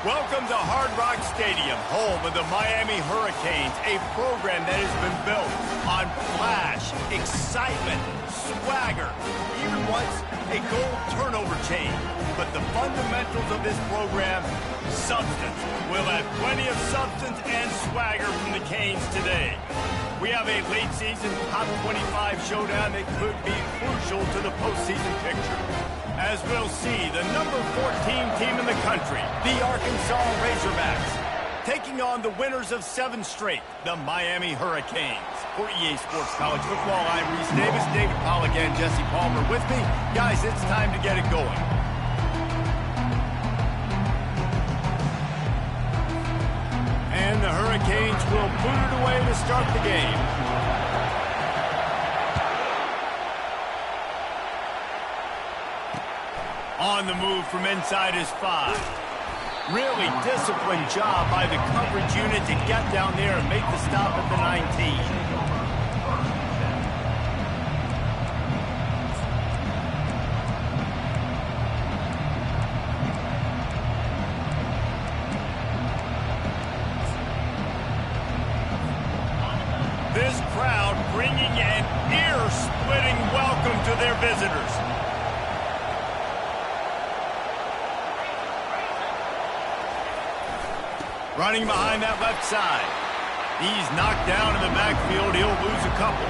Welcome to Hard Rock Stadium, home of the Miami Hurricanes, a program that has been built on flash, excitement, swagger, even once a goal turnover chain. But the fundamentals of this program, substance. We'll have plenty of substance and swagger from the Canes today. We have a late season top 25 showdown that could be crucial to the postseason picture. As we'll see, the number 14 team in the country, the Arkansas Razorbacks, taking on the winners of 7 straight, the Miami Hurricanes. For EA Sports College Football, I'm Reese Davis, David Pollack, and Jesse Palmer with me. Guys, it's time to get it going. And the Hurricanes will boot it away to start the game. On the move from inside his 5. Really disciplined job by the coverage unit to get down there and make the stop at the 19. This crowd bringing an ear-splitting welcome to their visitors. Running behind that left side. He's knocked down in the backfield. He'll lose a couple.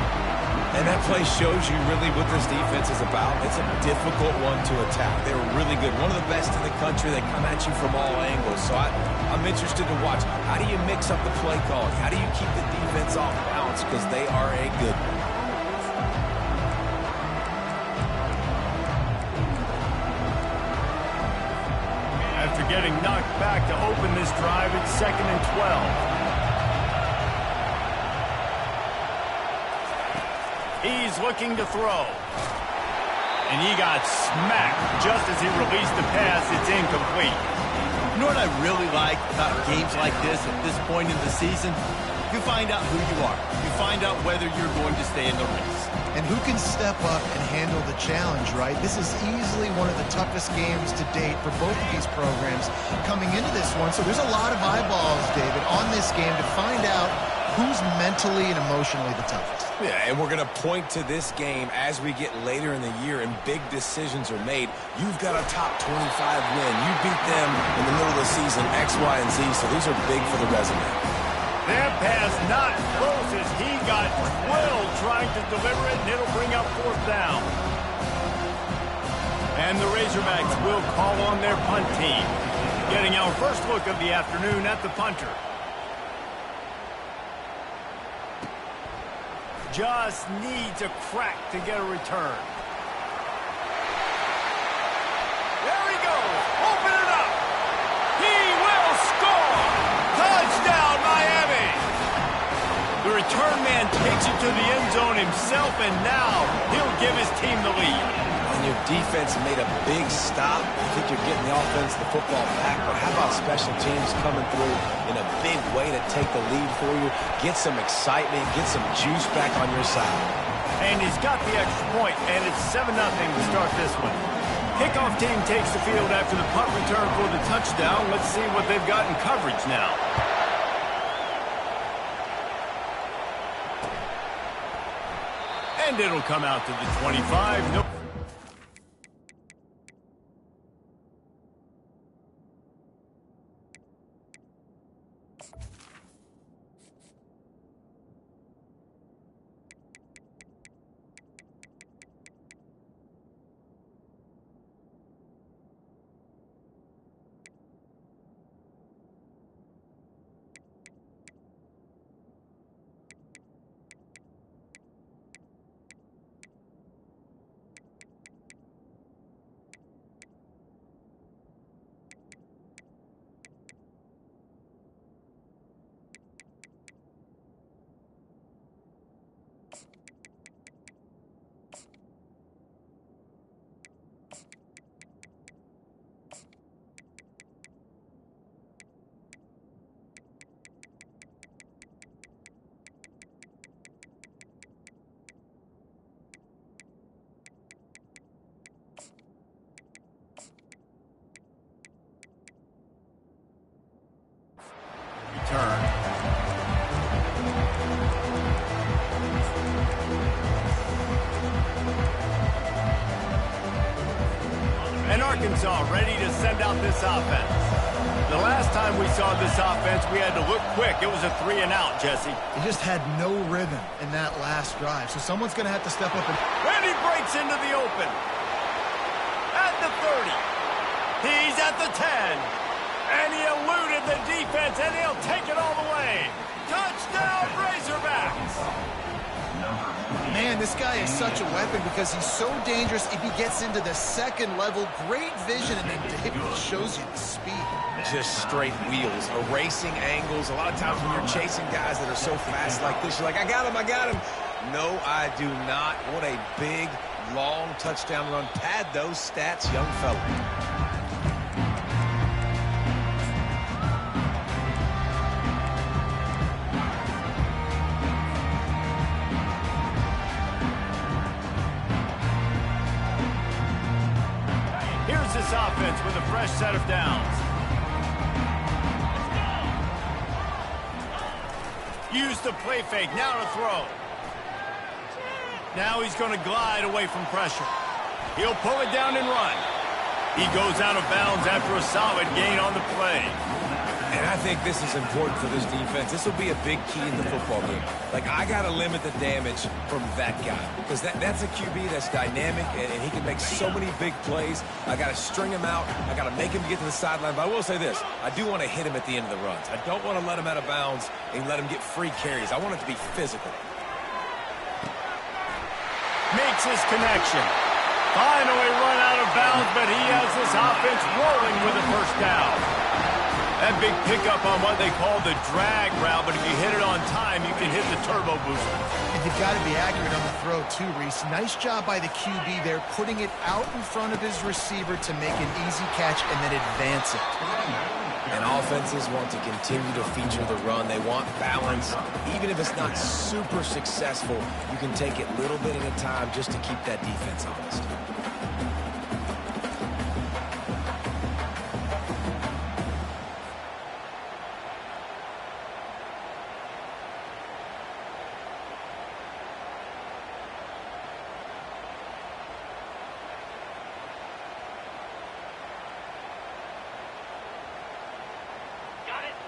And that play shows you really what this defense is about. It's a difficult one to attack. They're really good. One of the best in the country. They come at you from all angles. So I'm interested to watch. How do you mix up the play calling? How do you keep the defense off balance? Because they are a good one. After getting knocked back to open this drive, it's 2nd and 12. He's looking to throw. And he got smacked just as he released the pass. It's incomplete. You know what I really like about games like this at this point in the season? You find out who you are. You find out whether you're going to stay in the race. And who can step up and handle the challenge, right? This is easily one of the toughest games to date for both of these programs coming into this one. So there's a lot of eyeballs, David, on this game to find out who's mentally and emotionally the toughest. Yeah, and we're going to point to this game as we get later in the year and big decisions are made. You've got a top 25 win. You beat them in the middle of the season, X, Y, and Z, so these are big for the resume. That pass not close as he got drilled trying to deliver it, and it'll bring up 4th down. And the Razorbacks will call on their punt team. Getting our first look of the afternoon at the punter. Just needs a crack to get a return. There he goes. Open it up. He will score. Touchdown, Miami. The return man takes it to the end zone himself, and now he'll give his team the lead. And your defense made a big stop. I think you're getting the offense, the football back, but how about special teams coming through in a big way to take the lead for you, get some excitement, get some juice back on your side. And he's got the extra point, and it's 7-0 to start this one. Kickoff team takes the field after the punt return for the touchdown. Let's see what they've got in coverage now. And it'll come out to the 25. Nope. And Arkansas ready to send out this offense. The last time we saw this offense, we had to look quick. It was a 3-and-out, Jesse. He just had no rhythm in that last drive, so someone's going to have to step up. And he breaks into the open. At the 30. He's at the 10. And he eluded the defense, and he'll take it all the way. Touchdown, Razorbacks! Man, this guy is such a weapon because he's so dangerous if he gets into the second level. Great vision, and then David shows you the speed. Just straight wheels, erasing angles. A lot of times when you're chasing guys that are so fast like this, you're like, I got him, I got him. No, I do not. What a big, long touchdown run. Pad those stats, young fella. Here's this offense with a fresh set of downs. Use the play fake, now to throw. Now he's going to glide away from pressure. He'll pull it down and run. He goes out of bounds after a solid gain on the play. And I think this is important for this defense. This will be a big key in the football game. Like, I got to limit the damage from that guy. Because that's a QB that's dynamic, and he can make so many big plays. I got to string him out. I got to make him get to the sideline. But I will say this. I do want to hit him at the end of the runs. I don't want to let him out of bounds and let him get free carries. I want it to be physical. Makes his connection. Finally run out of bounds, but he has this offense rolling with a first down. That big pickup on what they call the drag route, but if you hit it on time, you can hit the turbo booster. And you've got to be accurate on the throw, too, Reese. Nice job by the QB there, putting it out in front of his receiver to make an easy catch and then advance it. And offenses want to continue to feature the run. They want balance. Even if it's not super successful, you can take it little bit at a time just to keep that defense honest.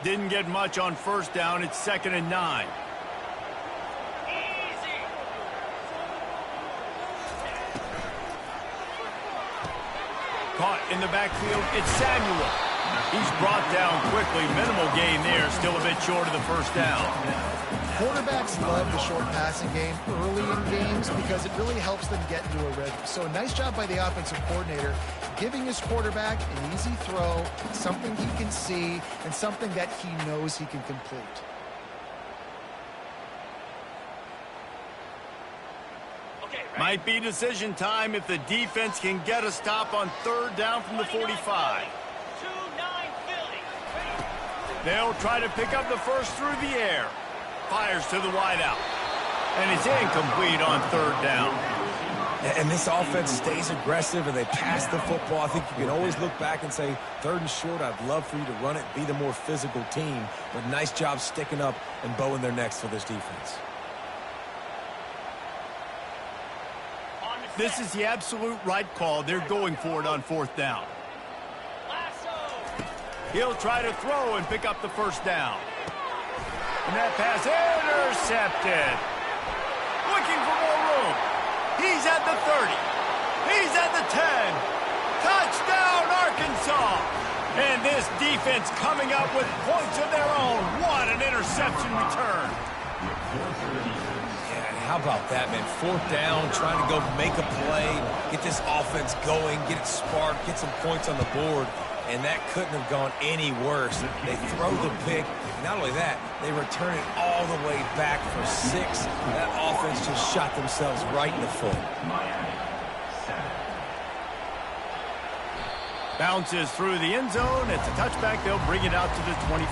Didn't get much on first down. It's 2nd and 9. Caught in the backfield. It's Samuel. He's brought down quickly. Minimal gain there. Still a bit short of the first down. Quarterbacks love the short passing game early in games because it really helps them get into a rhythm. So a nice job by the offensive coordinator giving his quarterback an easy throw, something he can see, and something that he knows he can complete. Might be decision time if the defense can get a stop on 3rd down from the 45. They'll try to pick up the first through the air. Fires to the wideout. And it's incomplete on 3rd down. And this offense stays aggressive and they pass the football. I think you can always look back and say, 3rd and short, I'd love for you to run it, be the more physical team. But nice job sticking up and bowing their necks for this defense. This is the absolute right call. They're going for it on 4th down. He'll try to throw and pick up the first down. And that pass intercepted. Looking for more room. He's at the 30. He's at the 10. Touchdown, Arkansas. And this defense coming up with points of their own. What an interception return. Yeah, and how about that, man? 4th down, trying to go make a play, get this offense going, get it sparked, get some points on the board. And that couldn't have gone any worse. They throw the pick. Not only that, they return it all the way back for 6. That offense just shot themselves right in the foot. Bounces through the end zone. It's a touchback. They'll bring it out to the 25.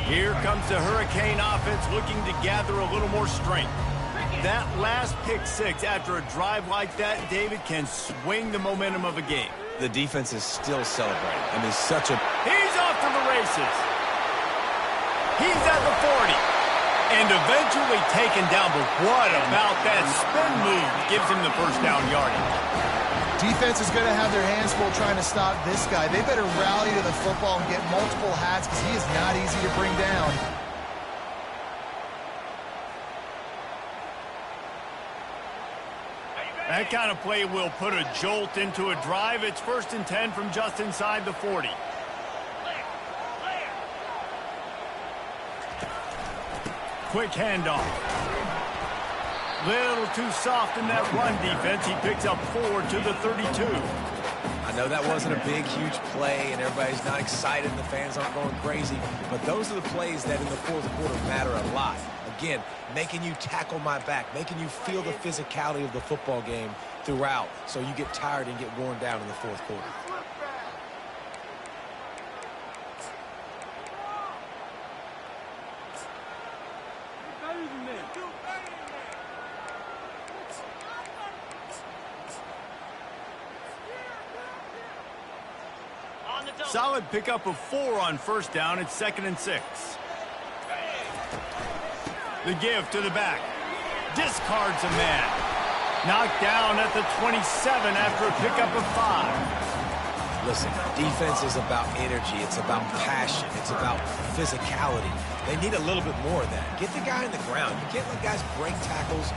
Here comes the Hurricane offense looking to gather a little more strength. That last pick 6 after a drive like that, David, can swing the momentum of a game. The defense is still celebrating. I mean, such a... He's off to the races. He's at the 40. And eventually taken down, but what about that spin move gives him the first down yardage? Defense is going to have their hands full trying to stop this guy. They better rally to the football and get multiple hats because he is not easy to bring down. That kind of play will put a jolt into a drive. It's 1st and 10 from just inside the 40. Quick handoff. Little too soft in that run defense. He picks up 4 to the 32. I know that wasn't a big, huge play, and everybody's not excited, and the fans aren't going crazy, but those are the plays that in the fourth quarter matter a lot. Again, making you tackle my back, making you feel the physicality of the football game throughout, so you get tired and get worn down in the fourth quarter. Solid pickup of 4 on 1st down. It's 2nd and 6. The give to the back. Discards a man. Knocked down at the 27 after a pickup of 5. Listen, defense is about energy. It's about passion. It's about physicality. They need a little bit more of that. Get the guy in the ground. You can't let guys break tackles.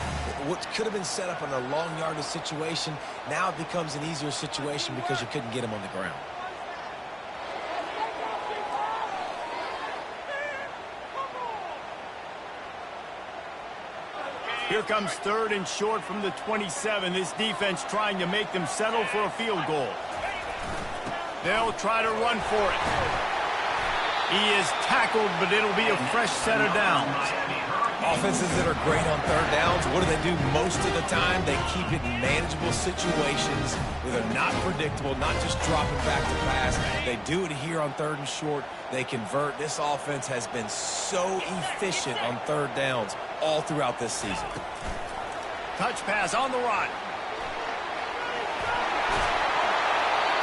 What could have been set up in a long yardage situation, now it becomes an easier situation because you couldn't get him on the ground. Here comes 3rd and short from the 27. This defense trying to make them settle for a field goal. They'll try to run for it. He is tackled, but it'll be a fresh set of downs. Offenses that are great on 3rd downs, what do? Most of the time, they keep it in manageable situations where they're not predictable, not just dropping back to pass. They do it here on 3rd and short. They convert. This offense has been so efficient on 3rd downs all throughout this season. Touch pass on the run.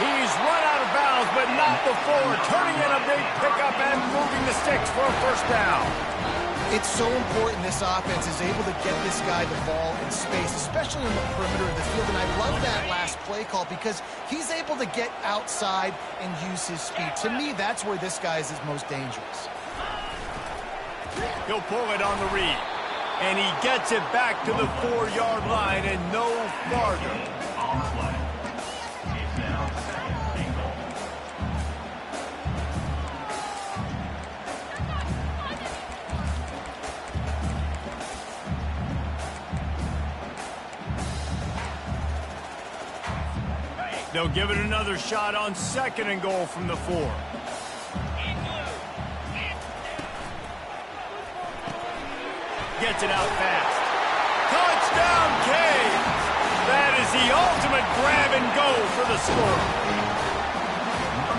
He's run out of bounds, but not before. Turning in a big pickup and moving the sticks for a 1st down. It's so important this offense is able to get this guy the ball in space, especially on the perimeter of the field. And I love that last play call because he's able to get outside and use his speed. To me, that's where this guy is his most dangerous. He'll pull it on the read. And he gets it back to the 4-yard line and no farther. They'll give it another shot on 2nd and goal from the 4. Gets it out fast. Touchdown, Canes! That is the ultimate grab and go for the score.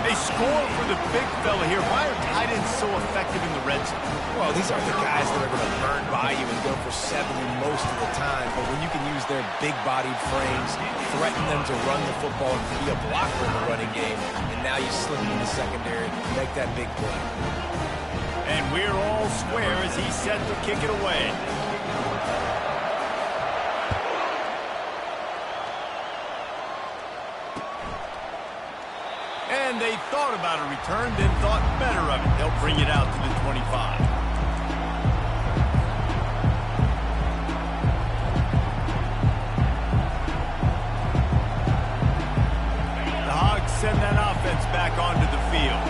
They score for the big fella here. Why are tight ends so effective in the red zone? Well, these aren't the guys that are going to burn by you and go for 70 most of the time, but when you can use their big-bodied frames, threaten them to run the football and be a blocker in the running game, and now you slip in the secondary, make that big play. And we're all square as he's set to kick it away. And they thought about a return, then thought better of it. They'll bring it out to the 25. The Hogs send that offense back onto the field.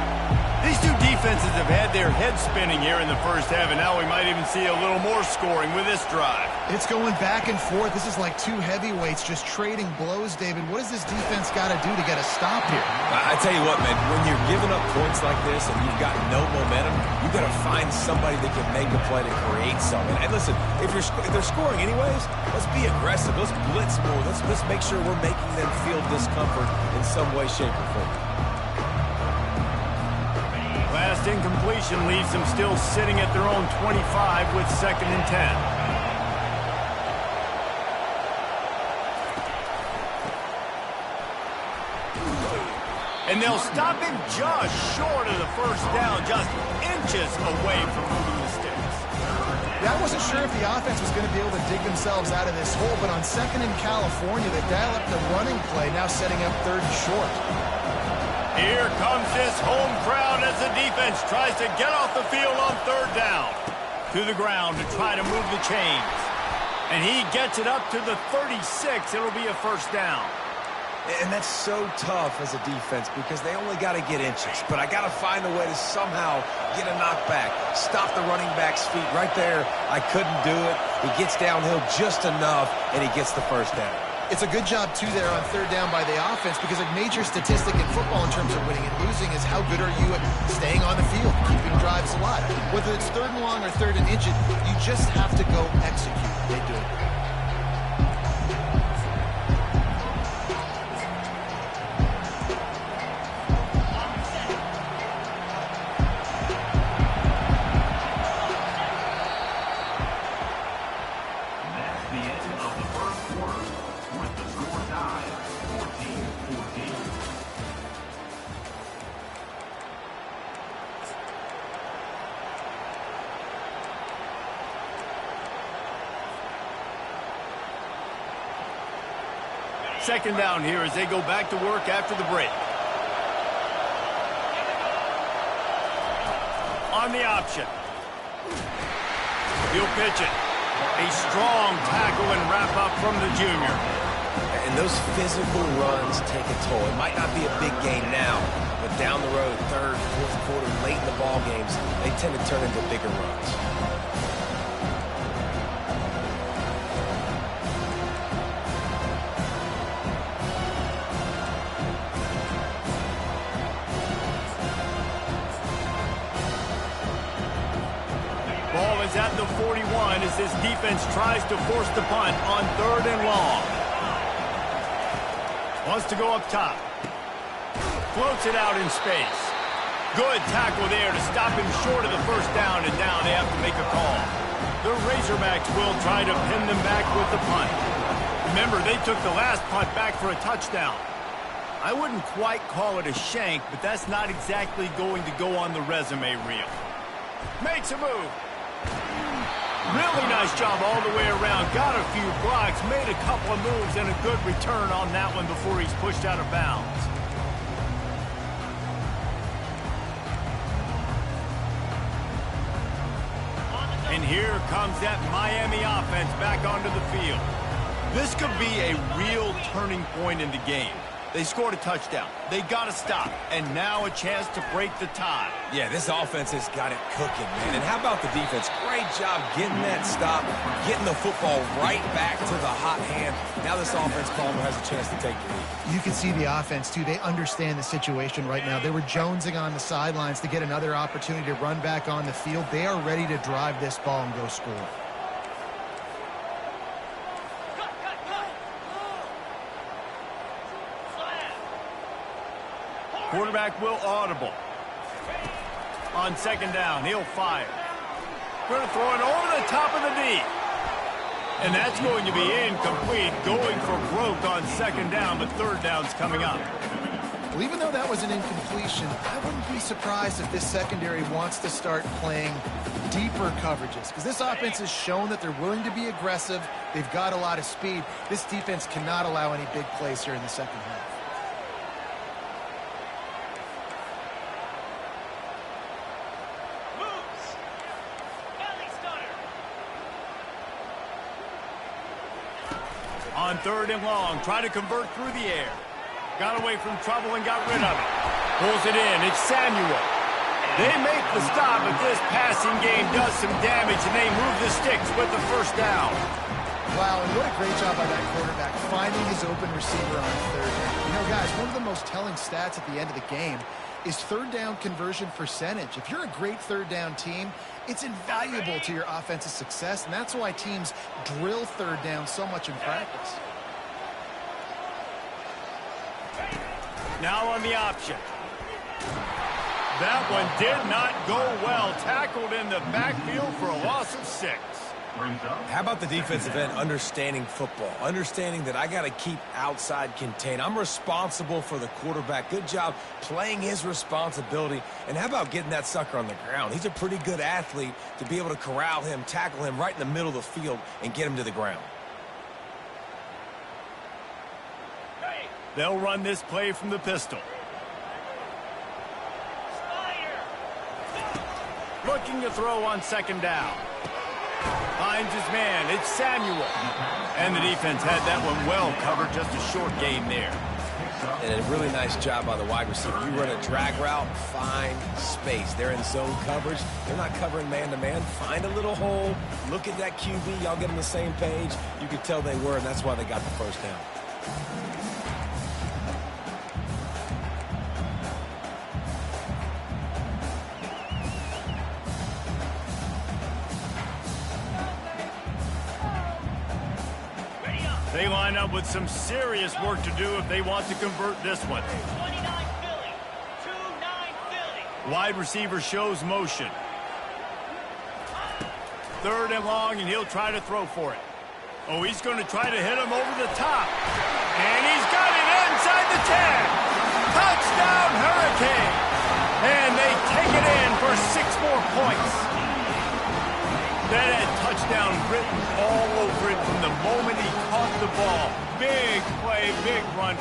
These two defenses have had their heads spinning here in the first half, and now we might even see a little more scoring with this drive. It's going back and forth. This is like two heavyweights just trading blows, David. What does this defense got to do to get a stop here? I tell you what, man, when you're giving up points like this and you've got no momentum, you've got to find somebody that can make a play to create something. And listen, if they're scoring anyways, let's be aggressive. Let's blitz more. Let's make sure we're making them feel discomfort in some way, shape, or form. Last incompletion leaves them still sitting at their own 25 with 2nd and 10. And they'll stop him just short of the 1st down, just inches away from moving the sticks. That wasn't sure if the offense was going to be able to dig themselves out of this hole, but on second in California, they dial up the running play, now setting up third and short. Here comes this home crowd as the defense tries to get off the field on third down. To the ground to try to move the chains. And he gets it up to the 36. It'll be a first down. And that's so tough as a defense because they only got to get inches. But I got to find a way to somehow get a knockback, stop the running back's feet right there. I couldn't do it. He gets downhill just enough, and he gets the first down. It's a good job, too, there on third down by the offense because a major statistic in football in terms of winning and losing is how good are you at staying on the field, keeping drives alive. Whether it's third and long or third and inches, you just have to go execute. They do it. Second down here as they go back to work after the break. On the option. He'll pitch it. A strong tackle and wrap up from the junior. And those physical runs take a toll. It might not be a big gain now, but down the road, third, fourth quarter, late in the ball games, they tend to turn into bigger runs. Ball is at the 41 as this defense tries to force the punt on third and long. Wants to go up top. Floats it out in space. Good tackle there to stop him short of the first down, and now they have to make a call. The Razorbacks will try to pin them back with the punt. Remember, they took the last punt back for a touchdown. I wouldn't quite call it a shank, but that's not exactly going to go on the resume reel. Makes a move. Really nice job all the way around. Got a few blocks, made a couple of moves, and a good return on that one before he's pushed out of bounds. And here comes that Miami offense back onto the field. This could be a real turning point in the game. They scored a touchdown. They got to stop. And now a chance to break the tie. Yeah, this offense has got it cooking, man. And how about the defense? Great job getting that stop, getting the football right back to the hot hand. Now this offense, Palmer, has a chance to take the lead. You can see the offense, too. They understand the situation right now. They were jonesing on the sidelines to get another opportunity to run back on the field. They are ready to drive this ball and go score. Quarterback will audible. On second down, he'll fire. Going to throw it over the top of the knee. And that's going to be incomplete. Going for broke on second down, but third down's coming up. Well, even though that was an incompletion, I wouldn't be surprised if this secondary wants to start playing deeper coverages, because this offense has shown that they're willing to be aggressive. They've got a lot of speed. This defense cannot allow any big plays here in the second half. On third and long, trying to convert through the air. Got away from trouble and got rid of it. Pulls it in. It's Samuel. They make the stop, but this passing game does some damage, and they move the sticks with the first down. Wow, and what a great job by that quarterback, finding his open receiver on third down. You know, guys, one of the most telling stats at the end of the game is third down conversion percentage. If you're a great third down team, it's invaluable to your offensive success, and that's why teams drill third down so much in practice. Now on the option. That one did not go well. Tackled in the backfield for a loss of 6. How about the defensive end understanding football, understanding that I got to keep outside contained. I'm responsible for the quarterback. Good job playing his responsibility. And how about getting that sucker on the ground? He's a pretty good athlete to be able to corral him, tackle him right in the middle of the field, and get him to the ground. They'll run this play from the pistol. Looking to throw on second down. Finds his man. It's Samuel. And the defense had that one well covered. Just a short gain there. And a really nice job by the wide receiver. You run a drag route, find space. They're in zone coverage. They're not covering man-to-man. Find a little hole. Look at that QB. Y'all get on the same page. You could tell they were, and that's why they got the first down. They line up with some serious work to do if they want to convert this one. 29 Philly. 2-9 Philly. Wide receiver shows motion. Third and long, and he'll try to throw for it. Oh, he's going to try to hit him over the top. And he's got it inside the 10. Touchdown, Hurricane. And they take it in for 6 more points. That had touchdown written all over it from the moment he caught the ball. Big play, big run.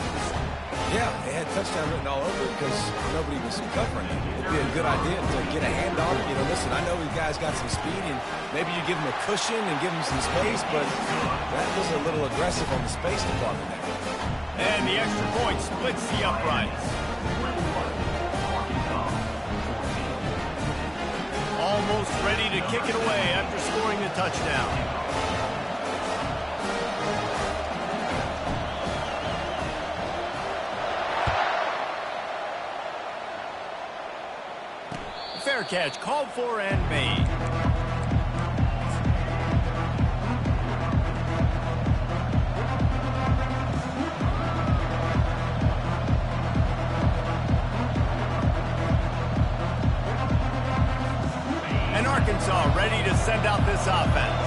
Yeah, they had touchdown written all over it because nobody was covering it. It'd be a good idea to get a handoff. You know, listen, I know these guys got some speed, and maybe you give them a cushion and give them some space, but that was a little aggressive on the space department there. And the extra point splits the uprights. Almost ready to kick it away after scoring the touchdown. Fair catch called for and made. Arkansas ready to send out this offense.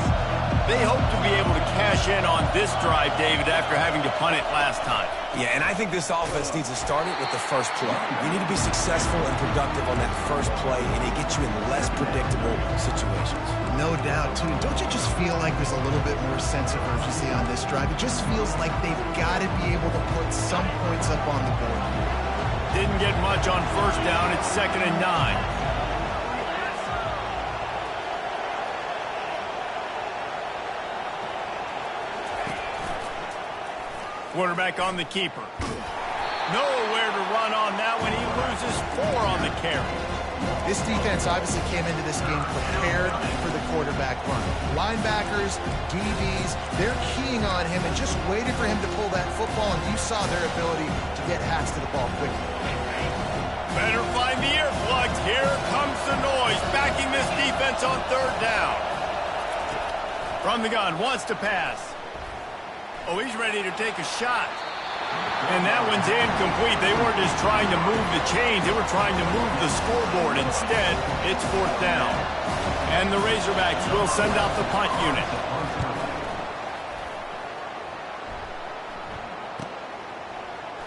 They hope to be able to cash in on this drive, David, after having to punt it last time. Yeah, and I think this offense needs to start it with the first play. You need to be successful and productive on that first play, and it gets you in less predictable situations. No doubt, too. Don't you just feel like there's a little bit more sense of urgency on this drive? It just feels like they've got to be able to put some points up on the board. Didn't get much on first down. It's 2nd and 9. Quarterback on the keeper. Nowhere to run on that one. He loses 4 on the carry. This defense obviously came into this game prepared for the quarterback run. Linebackers, DBs, they're keying on him and just waiting for him to pull that football, and you saw their ability to get hats to the ball quickly. Better find the earplugs. Here comes the noise, backing this defense on 3rd down. From the gun, wants to pass. Oh, he's ready to take a shot. And that one's incomplete. They weren't just trying to move the chains. They were trying to move the scoreboard. Instead, it's 4th down. And the Razorbacks will send out the punt unit.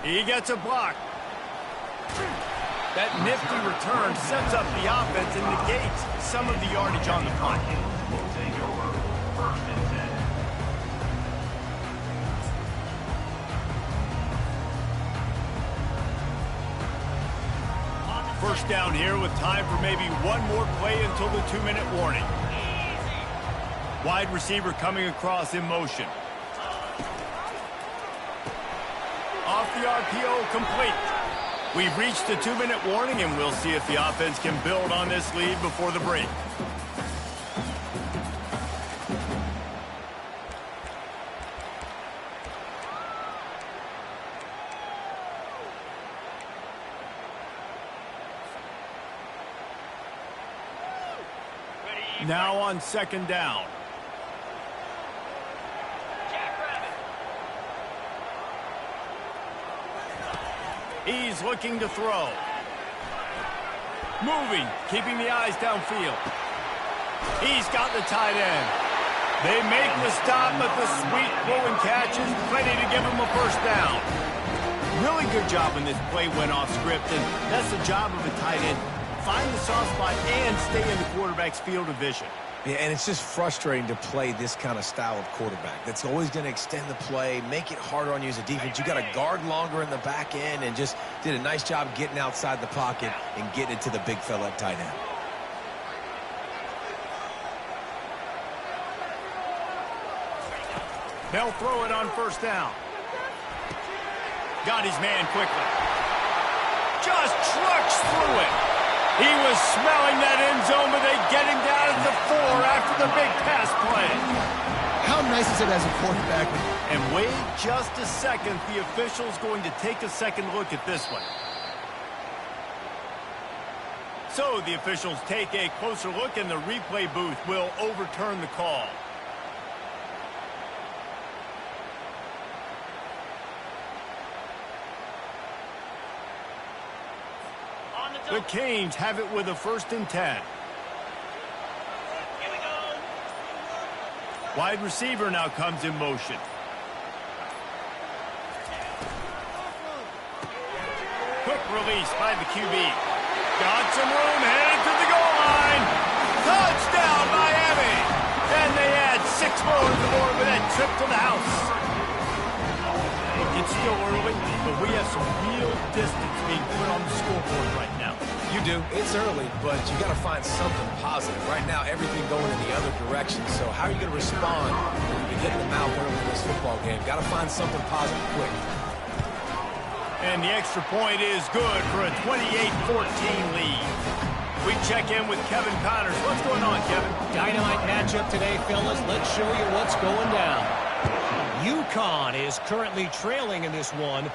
He gets a block. That nifty return sets up the offense and negates some of the yardage on the punt. First down here with time for maybe one more play until the 2-minute warning. Wide receiver coming across in motion. Off the RPO, complete. We've reached the 2-minute warning, and we'll see if the offense can build on this lead before the break. Now on 2nd down. He's looking to throw. Moving, keeping the eyes downfield. He's got the tight end. They make the stop, but the sweet throw and catch is plenty to give them a first down. Really good job when this play went off script, and that's the job of a tight end. Find the soft spot and stay in the quarterback's field of vision. Yeah, and it's just frustrating to play this kind of style of quarterback. That's always going to extend the play, make it harder on you as a defense. You got to guard longer in the back end, and just did a nice job getting outside the pocket and getting it to the big fella at tight end. They'll throw it on first down. Got his man quickly. Just trucks through it. He was smelling that end zone, but they get him down at the 4 after the big pass play. How nice is it as a quarterback? And wait just a second. The official's going to take a second look at this one. So the officials take a closer look, and the replay booth will overturn the call. The Canes have it with a 1st and 10. Here we go. Wide receiver now comes in motion. Quick release by the QB. Got some room, headed to the goal line. Touchdown, Miami. And they add 6 more to the board with that trip to the house. Look, it's still early, but we have some real distance being put on the scoreboard right now. You do. It's early, but you got to find something positive. Right now, everything going in the other direction. So how are you going to respond when you get in the mouth early in this football game? Got to find something positive quick. And the extra point is good for a 28-14 lead. We check in with Kevin Connors. What's going on, Kevin? Dynamite matchup today, fellas. Let's show you what's going down. UConn is currently trailing in this one,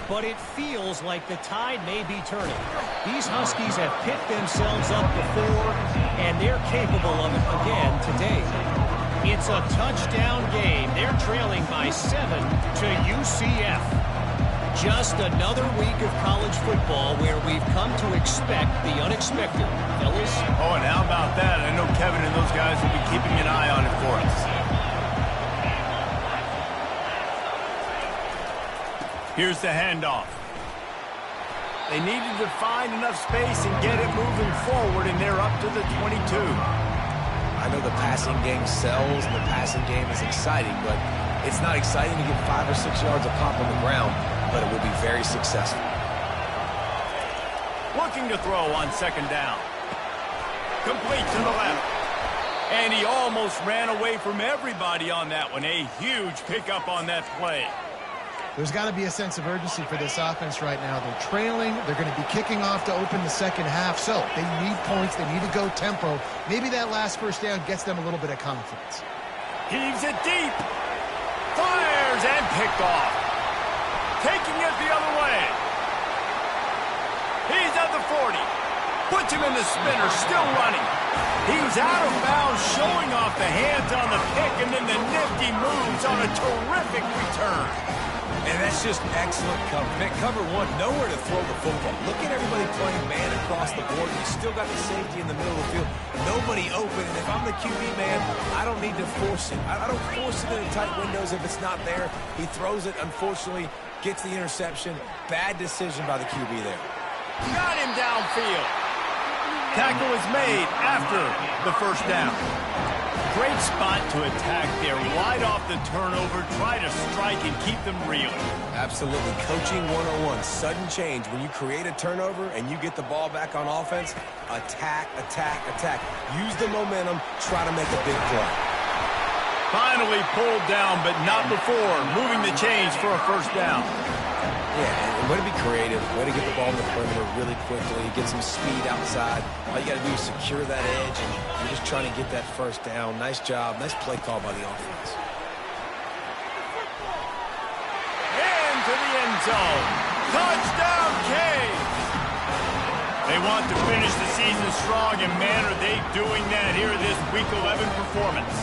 but it feels like the tide may be turning. These Huskies have picked themselves up before, and they're capable of it again today. It's a touchdown game. They're trailing by 7 to UCF. Just another week of college football where we've come to expect the unexpected, fellas. Oh, and how about that? I know Kevin and those guys will be keeping an eye on it for us. Here's the handoff. They needed to find enough space and get it moving forward, and they're up to the 22. I know the passing game sells and the passing game is exciting, but it's not exciting to get 5 or 6 yards of pop on the ground, but it will be very successful. Looking to throw on 2nd down. Complete to the left. And he almost ran away from everybody on that one. A huge pickup on that play. There's got to be a sense of urgency for this offense right now. They're trailing. They're going to be kicking off to open the second half. So they need points. They need to go tempo. Maybe that last first down gets them a little bit of confidence. Heaves it deep. Fires and picked off. Taking it the other way. He's at the 40. Puts him in the spinner, still running. He's out of bounds, showing off the hands on the pick, and then the nifty moves on a terrific return. And that's just excellent cover. Man, cover 1, nowhere to throw the football. Look at everybody playing man across the board. You still got the safety in the middle of the field. Nobody open. And if I'm the QB, man, I don't need to force it. I don't force it in tight windows if it's not there. He throws it, unfortunately, gets the interception. Bad decision by the QB there. Got him downfield. Tackle is made after the first down. Great spot to attack there. Wide off the turnover. Try to strike and keep them reeling. Absolutely. Coaching 101. Sudden change. When you create a turnover and you get the ball back on offense, attack, attack, attack. Use the momentum. Try to make a big play. Finally pulled down, but not before moving the chains for a first down. Yeah, and way to be creative. Way to get the ball in the perimeter really quickly. Get some speed outside. All you got to do is secure that edge, and you're just trying to get that first down. Nice job. Nice play call by the offense. Into the end zone. Touchdown, Canes! They want to finish the season strong, and man, are they doing that here in this Week 11 performance.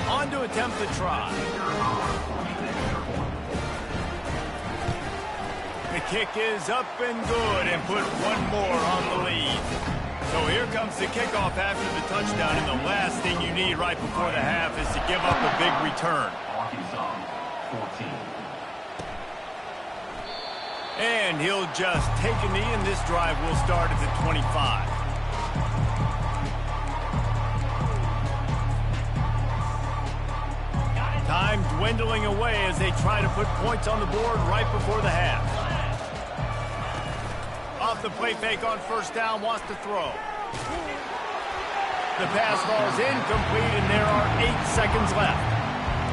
On to attempt the try. The kick is up and good, and put one more on the lead. lead. So here comes the kickoff after the touchdown, and the last thing you need right before the half is to give up a big return. Arkansas, 14. And he'll just take a knee, and this drive will start at the 25. Time dwindling away as they try to put points on the board right before the half. Off the play fake on first down, wants to throw. The pass falls incomplete, and there are 8 seconds left.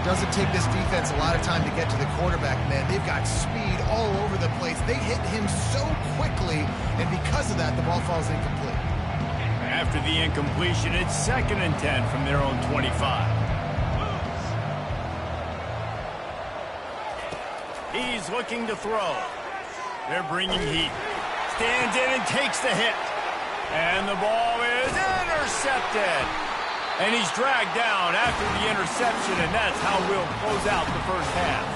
Doesn't take this defense a lot of time to get to the quarterback, man. They've got speed all over the place. They hit him so quickly, and because of that, the ball falls incomplete. After the incompletion, it's 2nd and 10 from their own 25. He's looking to throw. They're bringing heat. Stands in and takes the hit. And the ball is intercepted. And he's dragged down after the interception, and that's how we'll close out the first half.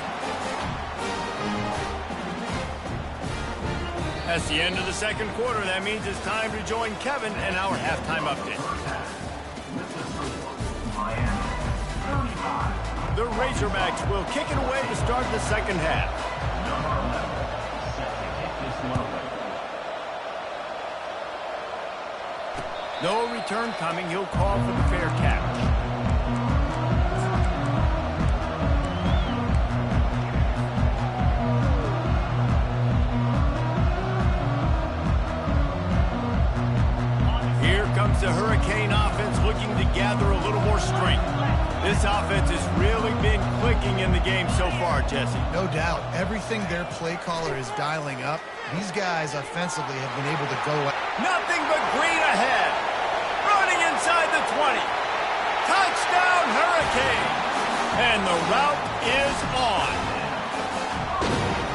That's the end of the second quarter. That means it's time to join Kevin and our halftime update. The Razorbacks will kick it away to start the second half. No return coming. He'll call for the fair catch. Here comes the Hurricane offense looking to gather a little more strength. This offense has really been clicking in the game so far, Jesse. No doubt. Everything their play caller is dialing up, these guys offensively have been able to go. Nothing but green ahead. Running inside the 20. Touchdown, Hurricanes. And the route is on.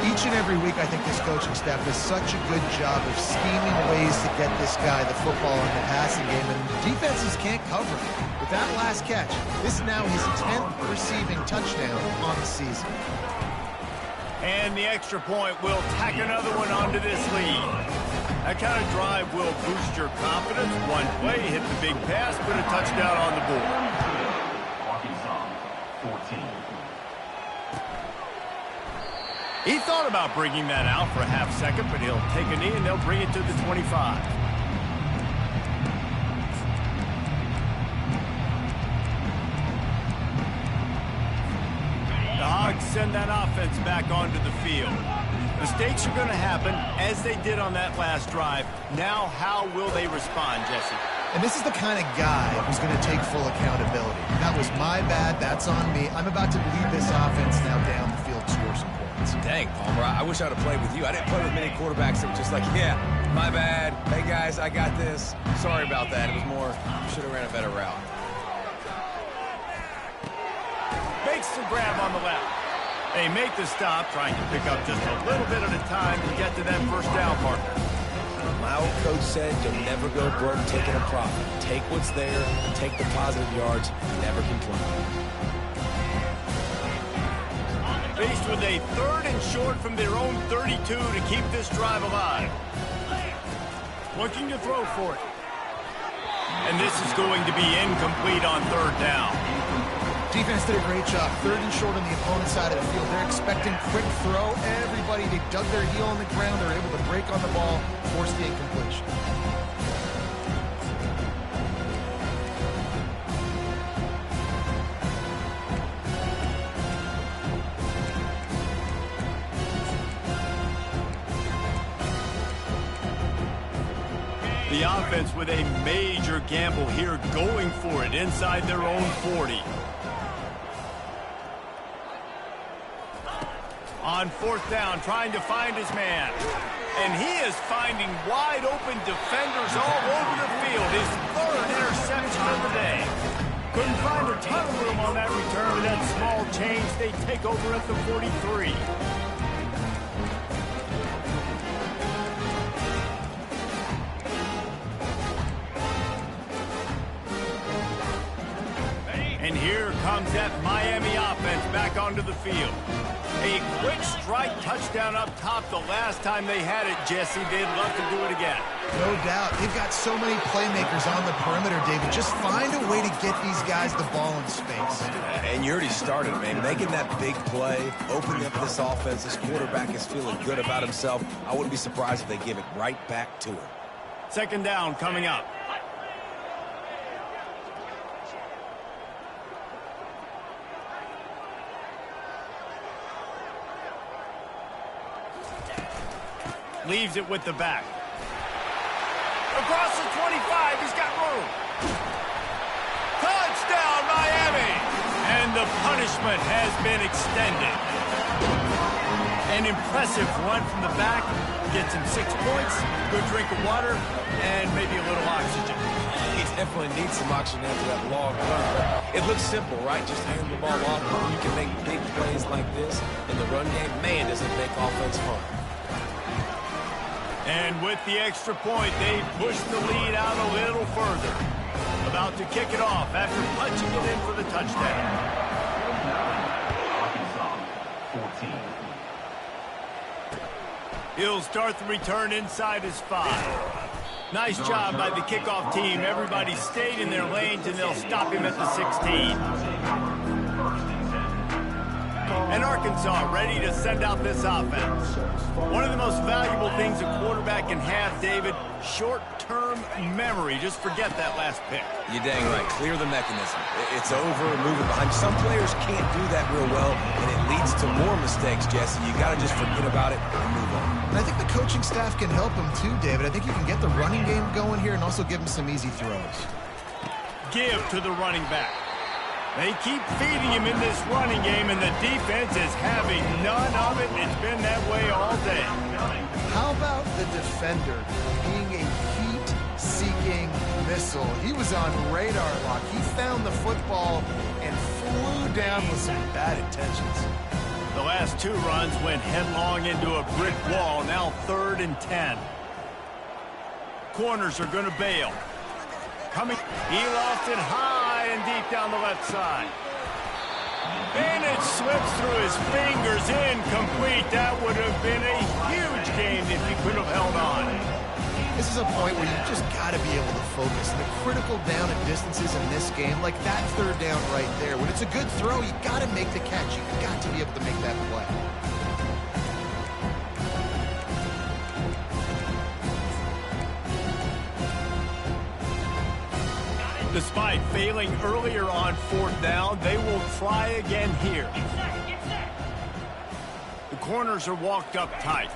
Each and every week, I think this coaching staff does such a good job of scheming ways to get this guy the football in the passing game, and defenses can't cover it. With that last catch, this is now his 10th receiving touchdown on the season. And the extra point will tack another one onto this lead. That kind of drive will boost your confidence. One play, hit the big pass, put a touchdown on the board. Arkansas, 14. He thought about bringing that out for a half second, but he'll take a knee and they'll bring it to the 25. The Hogs send that offense back onto the field. Mistakes are going to happen, as they did on that last drive. Now, how will they respond, Jesse? And this is the kind of guy who's going to take full accountability. That was my bad. That's on me. I'm about to lead this offense now down the field, score some points. Dang, Palmer, I wish I would have played with you. I didn't play with many quarterbacks that were just like, yeah, my bad. Hey, guys, I got this. Sorry about that. It was more, should have ran a better route. Makes the grab on the left. They make the stop, trying to pick up just a little bit at a time to get to that first down marker. My old coach said you'll never go broke taking a profit. Take what's there, take the positive yards, never complain. Faced with a 3rd and short from their own 32 to keep this drive alive. Looking to throw for it. And this is going to be incomplete on 3rd down. Defense did a great job. 3rd and short on the opponent's side of the field. They're expecting quick throw. Everybody, they dug their heel on the ground. They're able to break on the ball, force the incompletion. The offense with a major gamble here, going for it inside their own 40. On 4th down, trying to find his man. And he is finding wide open defenders all over the field. His 3rd interception of the day. Couldn't find a ton of room on that return with that small change. They take over at the 43. And here comes that Miami offense back onto the field. A quick strike touchdown up top the last time they had it, Jesse. They'd love to do it again. No doubt. They've got so many playmakers on the perimeter, David. Just find a way to get these guys the ball in space. And you already started, man. Making that big play, opening up this offense. This quarterback is feeling good about himself. I wouldn't be surprised if they give it right back to him. Second down coming up. Leaves it with the back. Across the 25, he's got room. Touchdown, Miami! And the punishment has been extended. An impressive run from the back. Gets him 6 points, good drink of water, and maybe a little oxygen. He definitely needs some oxygen after that long run. It looks simple, right? Just hand the ball off. You can make big plays like this in the run game. Man, does it make offense fun. And with the extra point, they push the lead out a little further. About to kick it off after punching it in for the touchdown. Arkansas, 14. He'll start the return inside his 5. Nice job by the kickoff team. Everybody stayed in their lanes, and they'll stop him at the 16. And Arkansas ready to send out this offense. One of the most valuable things a quarterback can have, David, short-term memory. Just forget that last pick. You're dang right. Clear the mechanism. It's over, move it behind. Some players can't do that real well, and it leads to more mistakes, Jesse. You got to just forget about it and move on. And I think the coaching staff can help him too, David. I think you can get the running game going here and also give him some easy throws. Give to the running back. They keep feeding him in this running game, and the defense is having none of it. It's been that way all day. How about the defender being a heat-seeking missile? He was on radar lock. He found the football and flew down with some bad intentions. The last 2 runs went headlong into a brick wall. Now 3rd and 10. Corners are going to bail. Coming, he lost it high and deep down the left side. And it slips through his fingers, incomplete. That would have been a huge game if he could have held on. This is a point where you just got to be able to focus. The critical down and distances in this game, like that 3rd down right there. When it's a good throw, you got to make the catch. You got to be able to make that play. Despite failing earlier on 4th down, they will try again here. The corners are walked up tight.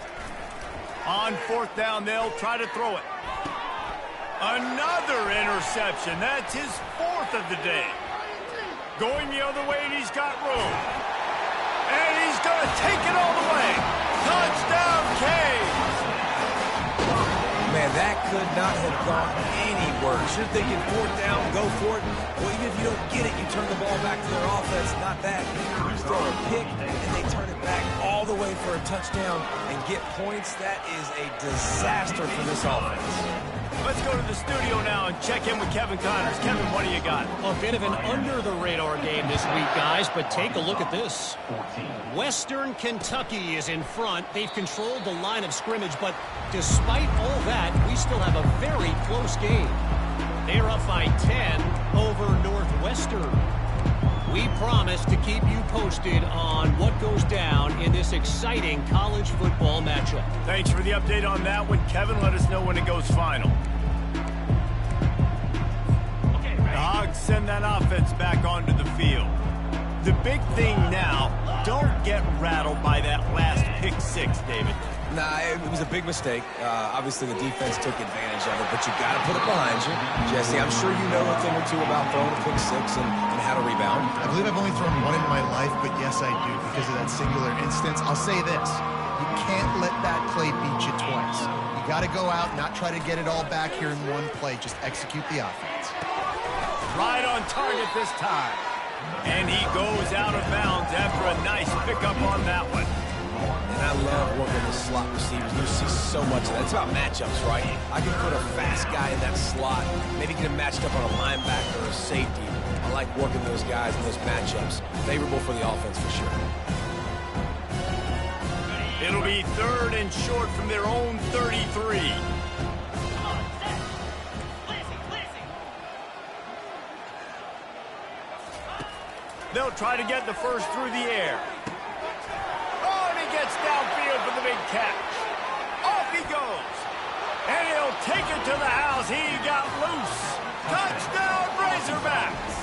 On 4th down, they'll try to throw it. Another interception. That's his 4th of the day. Going the other way, and he's got room. And he's going to take it all the way. Touchdown, Canes. Man, that could not have gone any worse. You're thinking 4th down, go for it. Well, even if you don't get it, you turn the ball back to their offense. Not that. You throw a pick, and they turn it back all the way for a touchdown and get points. That is a disaster for this offense. Let's go to the studio now and check in with Kevin Connors. Kevin, what do you got? A bit of an under-the-radar game this week, guys, but take a look at this. 14. Western Kentucky is in front. They've controlled the line of scrimmage, but despite all that, we still have a very close game. They're up by 10 over Northwestern. We promise to keep you posted on what goes down in this exciting college football matchup. Thanks for the update on that one, Kevin. Let us know when it goes final. The Hogs send that offense back onto the field. The big thing now, don't get rattled by that last pick 6, David. Nah, it was a big mistake. Obviously, the defense took advantage of it, but you got to put it behind you. Jesse, I'm sure you know a thing or two about throwing a pick 6 and how to rebound. I believe I've only thrown 1 in my life, but yes, I do because of that singular instance. I'll say this. You can't let that play beat you twice. You got to go out, not try to get it all back here in one play. Just execute the offense. Right on target this time. And he goes out of bounds after a nice pickup on that one. And I love working with slot receivers. You see so much of that. It's about matchups, right? I can put a fast fast guy in that slot. Maybe get him matched up on a linebacker or a safety. I like working those guys in those matchups. Favorable for the offense for sure. It'll be 3rd and short from their own 33. They'll try to get the first through the air. Oh, and he gets downfield for the big catch. Off he goes. And he'll take it to the house. He got loose. Touchdown, Razorbacks.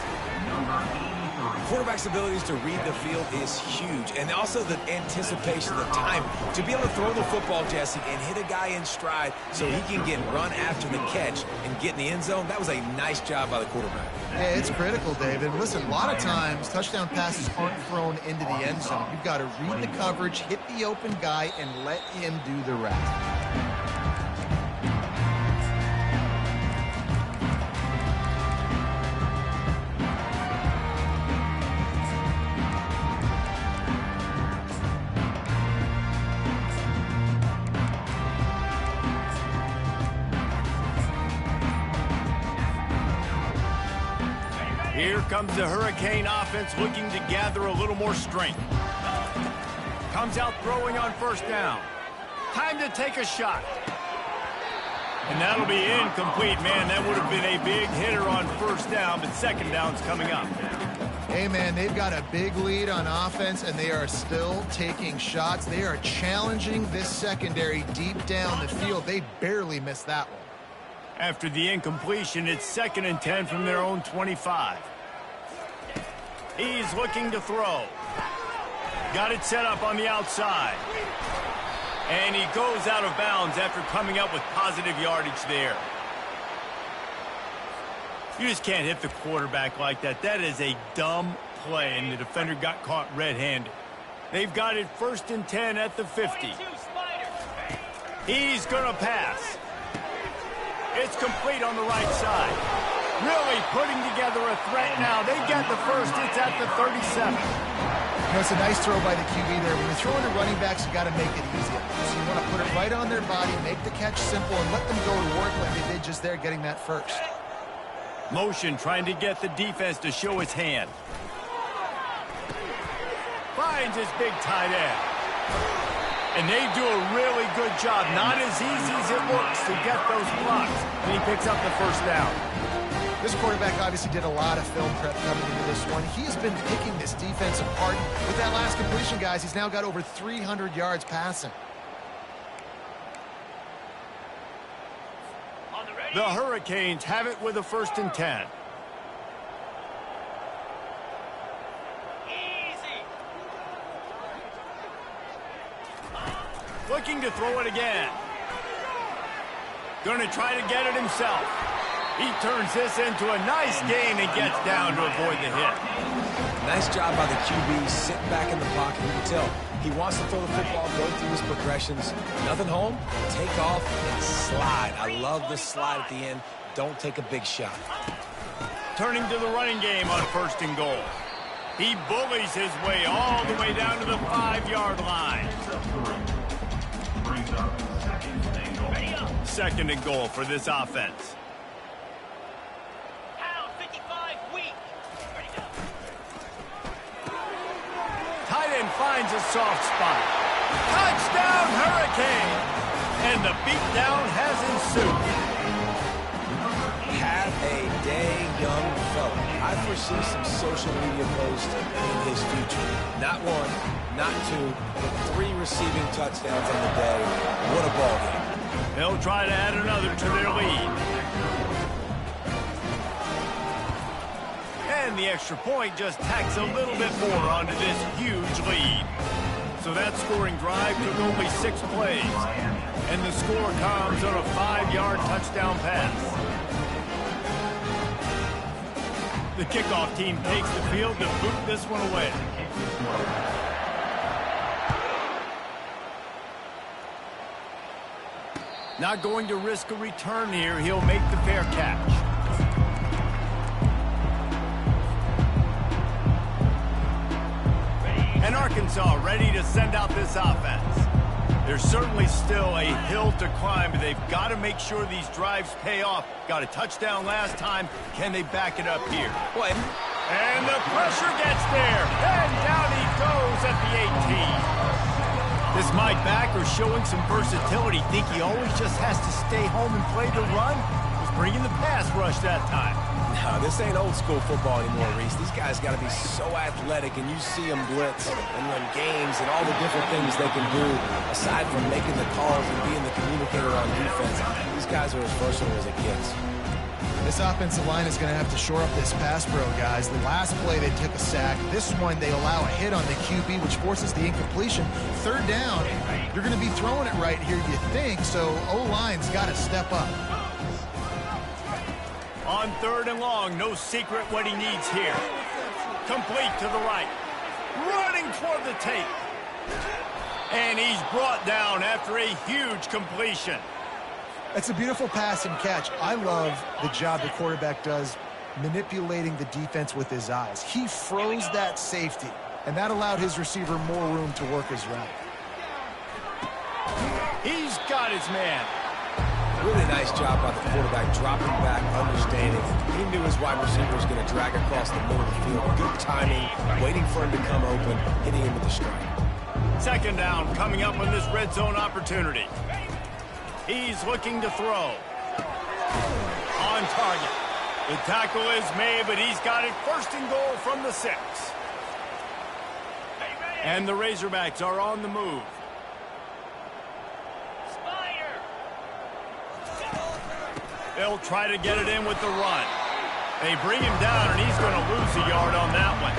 Quarterback's abilities to read the field is huge, and also the anticipation, the time to be able to throw the football, Jesse, and hit a guy in stride so he can get run after the catch and get in the end zone. That was a nice job by the quarterback. Yeah, it's critical, David. Listen, a lot of times touchdown passes aren't thrown into the end zone. You've got to read the coverage, hit the open guy, and let him do the rest. Here comes the Hurricane offense looking to gather a little more strength. Comes out throwing on 1st down. Time to take a shot. And that'll be incomplete. Man, that would have been a big hitter on 1st down, but 2nd down's coming up. Hey, man, they've got a big lead on offense, and they are still taking shots. They are challenging this secondary deep down the field. They barely missed that one. After the incompletion, it's 2nd and 10 from their own 25. He's looking to throw. Got it set up on the outside. And he goes out of bounds after coming up with positive yardage there. You just can't hit the quarterback like that. That is a dumb play, and the defender got caught red-handed. They've got it 1st and 10 at the 50. He's going to pass. It's complete on the right side. Really putting together a threat now. They get the first. It's at the 37. You know, it's a nice throw by the QB there. When you're throwing to running backs, you got to make it easy. So you want to put it right on their body, make the catch simple, and let them go to work like they did just there, getting that first. Motion, trying to get the defense to show his hand. Finds his big tight end. And they do a really good job. Not as easy as it looks to get those blocks. And he picks up the 1st down. This quarterback obviously did a lot of film prep coming into this one. He has been picking this defense apart. With that last completion, guys, he's now got over 300 yards passing. The Hurricanes have it with a 1st and 10. Looking to throw it again. Going to try to get it himself. He turns this into a nice gain and gets down to avoid the hit. Nice job by the QB, sitting back in the pocket. You can tell he wants to throw the football, go through his progressions. Nothing home, take off, and slide. I love the slide at the end. Don't take a big shot. Turning to the running game on 1st and goal. He bullies his way all the way down to the 5-yard line. 2nd and goal for this offense. Tight end finds a soft spot. Touchdown, Hurricane! And the beatdown has ensued. Have a day, young fella. I foresee some social media posts in his future. Not 1, not 2, but 3 receiving touchdowns on the day. What a ball game. They'll try to add another to their lead. And the extra point just tacks a little bit more onto this huge lead. So that scoring drive took only 6 plays. And the score comes on a 5-yard touchdown pass. The kickoff team takes the field to boot this one away. Not going to risk a return here. He'll make the fair catch. And Arkansas ready to send out this offense. There's certainly still a hill to climb, but they've got to make sure these drives pay off. Got a touchdown last time. Can they back it up here? Well, and the pressure gets there. And down he goes at the 18. This Mike backer showing some versatility. Think he always just has to stay home and play the run? Was bringing the pass rush that time. no, this ain't old school football anymore, Reese. These guys got to be so athletic, and you see them blitz and run games and all the different things they can do aside from making the calls and being the communicator on defense. These guys are as versatile as it gets. This offensive line is going to have to shore up this pass pro, guys. The last play they took a sack. This one they allow a hit on the QB, which forces the incompletion. Third down, you're going to be throwing it right here, you think, so O-line's got to step up. On 3rd and long, no secret what he needs here. Complete to the right. Running toward the tape. And he's brought down after a huge completion. It's a beautiful pass and catch. I love the job the quarterback does manipulating the defense with his eyes. He froze that safety, and that allowed his receiver more room to work his route. He's got his man. Really nice job by the quarterback, dropping back, understanding. He knew his wide receiver was going to drag across the middle of the field. Good timing, waiting for him to come open, hitting him with a strike. 2nd down coming up on this red zone opportunity. He's looking to throw. On target. The tackle is made, but he's got it 1st and goal from the 6. And the Razorbacks are on the move. They'll try to get it in with the run. They bring him down, and he's going to lose a yard on that one.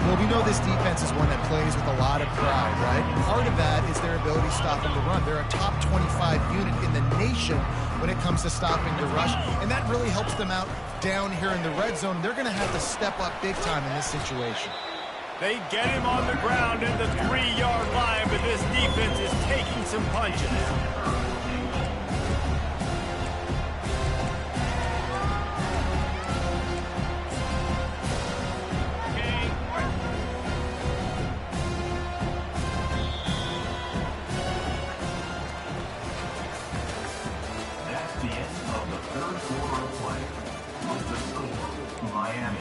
Well, we know this defense is one that plays with a lot of pride, right? Part of that is their ability stopping the run. They're a top 25 unit in the nation when it comes to stopping the rush, and that really helps them out down here in the red zone. They're going to have to step up big time in this situation. They get him on the ground at the 3-yard line, but this defense is taking some punches. Miami,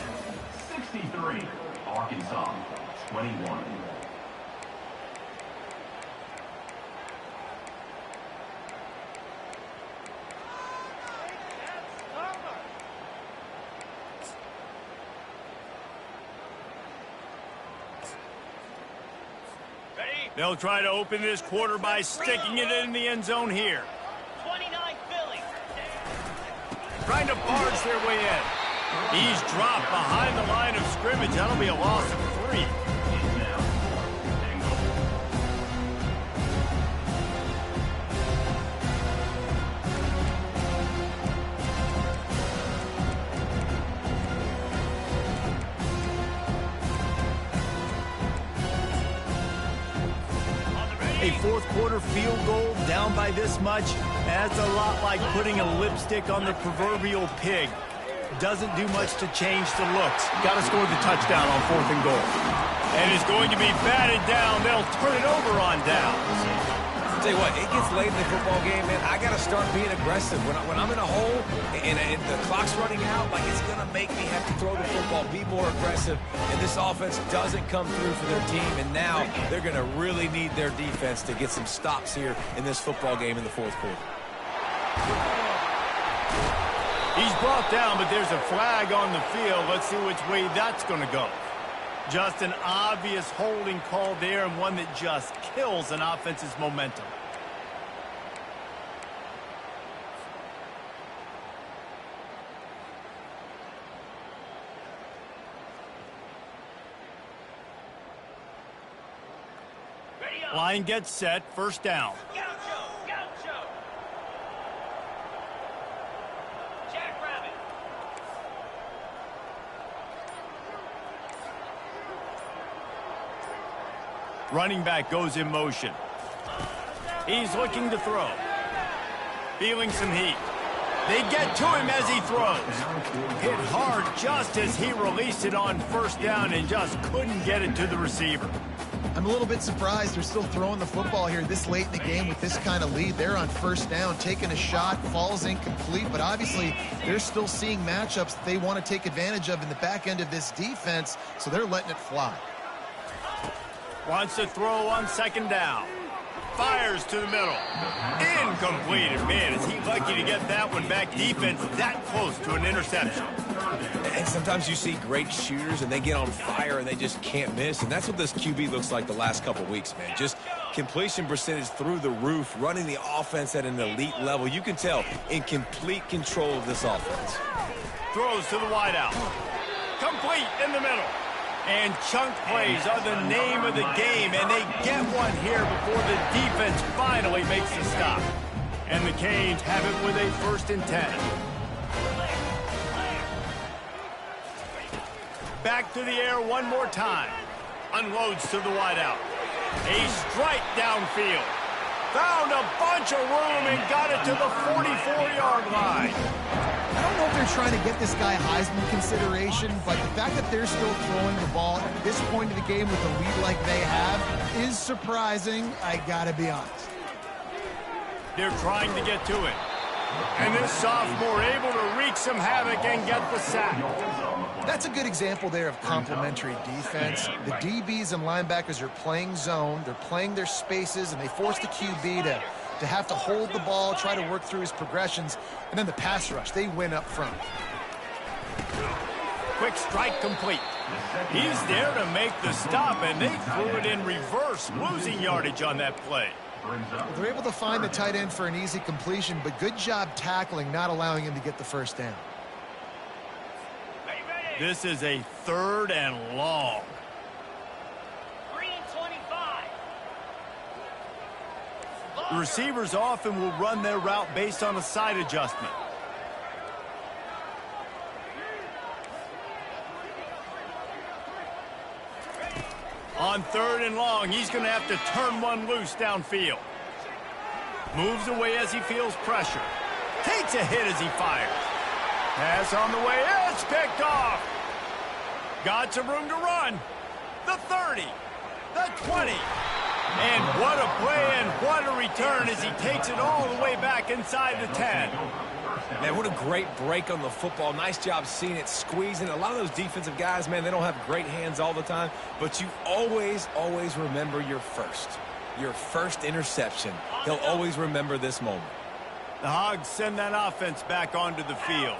63. Arkansas, 21. They'll try to open this quarter by sticking it in the end zone here. 29 Philly. Trying to barge their way in. He's dropped behind the line of scrimmage. That'll be a loss of 3. A 4th quarter field goal down by this much, that's a lot like putting a lipstick on the proverbial pig. Doesn't do much to change the looks. Got to score the touchdown on 4th and goal. And it's going to be batted down. They'll turn it over on downs. I'll tell you what, it gets late in the football game, man. I got to start being aggressive. When I'm in a hole and the clock's running out, like it's going to make me have to throw the football, be more aggressive. And this offense doesn't come through for their team. And now they're going to really need their defense to get some stops here in this football game in the 4th quarter. He's brought down, but there's a flag on the field. Let's see which way that's going to go. Just an obvious holding call there, and one that just kills an offense's momentum. Line gets set, 1st down. Running back goes in motion. He's looking to throw. Feeling some heat. They get to him as he throws. Hit hard just as he released it on 1st down and just couldn't get it to the receiver. I'm a little bit surprised they're still throwing the football here this late in the game with this kind of lead. They're on first down, taking a shot, falls incomplete, but obviously they're still seeing matchups that they want to take advantage of in the back end of this defense, so they're letting it fly. Wants to throw on second down. Fires to the middle. Incomplete. And man, is he lucky to get that one back. Defense that close to an interception. And sometimes you see great shooters and they get on fire and they just can't miss. And that's what this QB looks like the last couple weeks, man. Just completion percentage through the roof, running the offense at an elite level. You can tell in complete control of this offense. Throws to the wideout. Complete in the middle. And chunk plays are the name of the game, and they get one here before the defense finally makes the stop. And the Canes have it with a 1st and 10. Back to the air one more time. Unloads to the wideout. A strike downfield. Found a bunch of room and got it to the 44-yard line. I don't know if they're trying to get this guy Heisman consideration, but the fact that they're still throwing the ball at this point of the game with a lead like they have is surprising, I gotta be honest. They're trying to get to it. And this sophomore able to wreak some havoc and get the sack. That's a good example there of complementary defense. The DBs and linebackers are playing zone, they're playing their spaces, and they force the QB to have to hold the ball, try to work through his progressions, and then the pass rush, they win up front. Quick strike complete. He's there to make the stop, and they threw it in reverse, losing yardage on that play. They're able to find the tight end for an easy completion, but good job tackling, not allowing him to get the first down. This is a 3rd and long. 3 and 25. The receivers often will run their route based on a side adjustment. On 3rd and long, he's going to have to turn one loose downfield. Moves away as he feels pressure. Takes a hit as he fires. Pass on the way. It's picked off. Got some room to run. The 30. The 20. And what a play and what a return as he takes it all the way back inside the 10. Man, what a great break on the football. Nice job seeing it, squeezing. A lot of those defensive guys, man, they don't have great hands all the time, but you always, always remember your first interception. He'll always remember this moment. The Hogs send that offense back onto the field.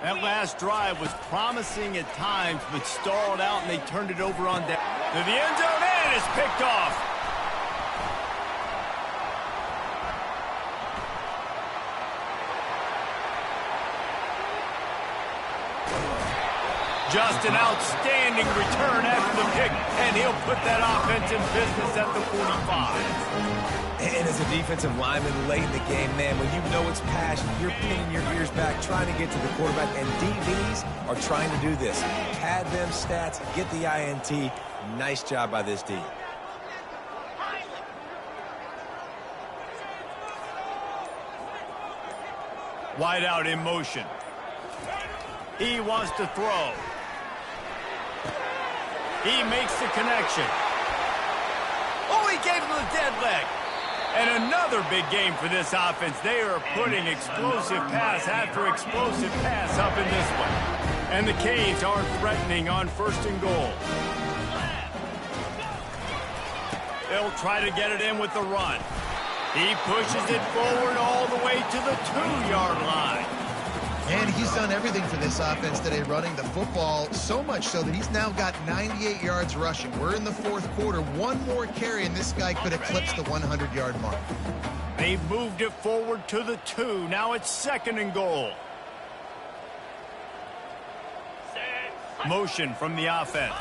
That last drive was promising at times, but stalled out, and they turned it over on down to the end zone, and it's picked off. Just an outstanding return after the pick, and he'll put that offense in business at the 45. And as a defensive lineman late in the game, man, when you know it's passion, you're pinning your ears back, trying to get to the quarterback, and DBs are trying to do this. Pad them stats, get the INT. Nice job by this D. Wide out in motion. He wants to throw. He makes the connection. Oh, he gave him the dead leg. And another big game for this offense. They are putting explosive pass after explosive pass up in this one. And the Canes aren't threatening on 1st and goal. They'll try to get it in with the run. He pushes it forward all the way to the 2-yard line. And he's done everything for this offense today, running the football, so much so that he's now got 98 yards rushing. We're in the 4th quarter. One more carry, and this guy could eclipse the 100-yard mark. They've moved it forward to the 2. Now it's 2nd and goal. Motion from the offense.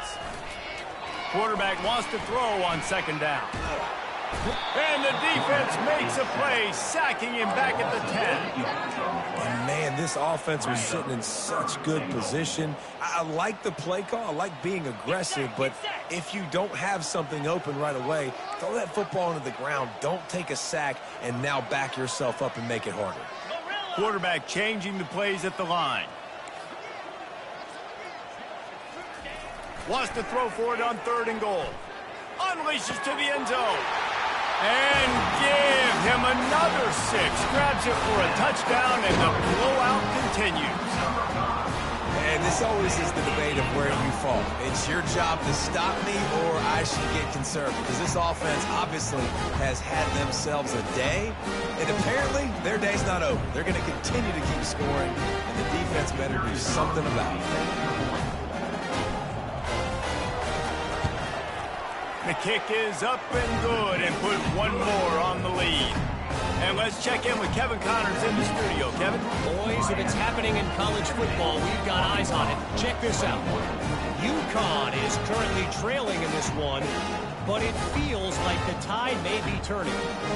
Quarterback wants to throw on 2nd down. And the defense makes a play, sacking him back at the 10. And man, this offense was sitting in such good position. I like the play call. I like being aggressive, but if you don't have something open right away, throw that football into the ground. Don't take a sack and now back yourself up and make it harder. Quarterback changing the plays at the line. Wants to throw for it on 3rd and goal. unleashes to the end zone. And give him another 6. Grabs it for a touchdown, and the blowout continues. And this always is the debate of where you fall. It's your job to stop me, or I should get conservative. Because this offense obviously has had themselves a day, and apparently their day's not over. They're going to continue to keep scoring, and the defense better do something about it. The kick is up and good, and put one more on the lead. And let's check in with Kevin Connors in the studio. Kevin? Boys, if it's happening in college football, we've got eyes on it. Check this out. UConn is currently trailing in this one, but it feels like the tide may be turning.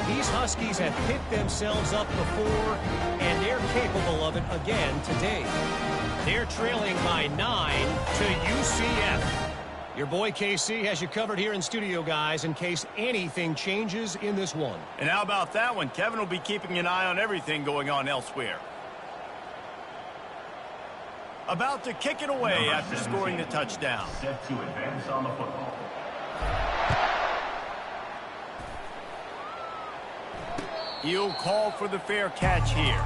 These Huskies have picked themselves up before, and they're capable of it again today. They're trailing by 9 to UCF. Your boy KC has you covered here in studio, guys, in case anything changes in this one. And how about that one? Kevin will be keeping an eye on everything going on elsewhere. About to kick it away after scoring the touchdown. Set to advance on the football. He'll call for the fair catch here.